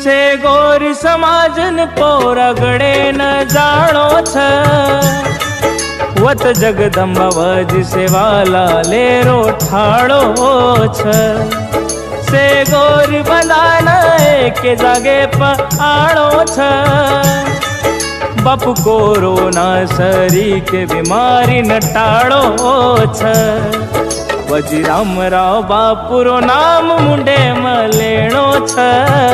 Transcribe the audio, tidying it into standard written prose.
से गोरी समाजन पोरा गड़े न जानो छ वत जगदम्बा वज सेवाला लेरो ठाड़ो छ से गोरी बंदाना के जागे पहाड़ो छ बापू कोरोना सरी के बीमारी न टाड़ो छ वजी राम राव बापुरो नाम मुंडे में लेणो छ।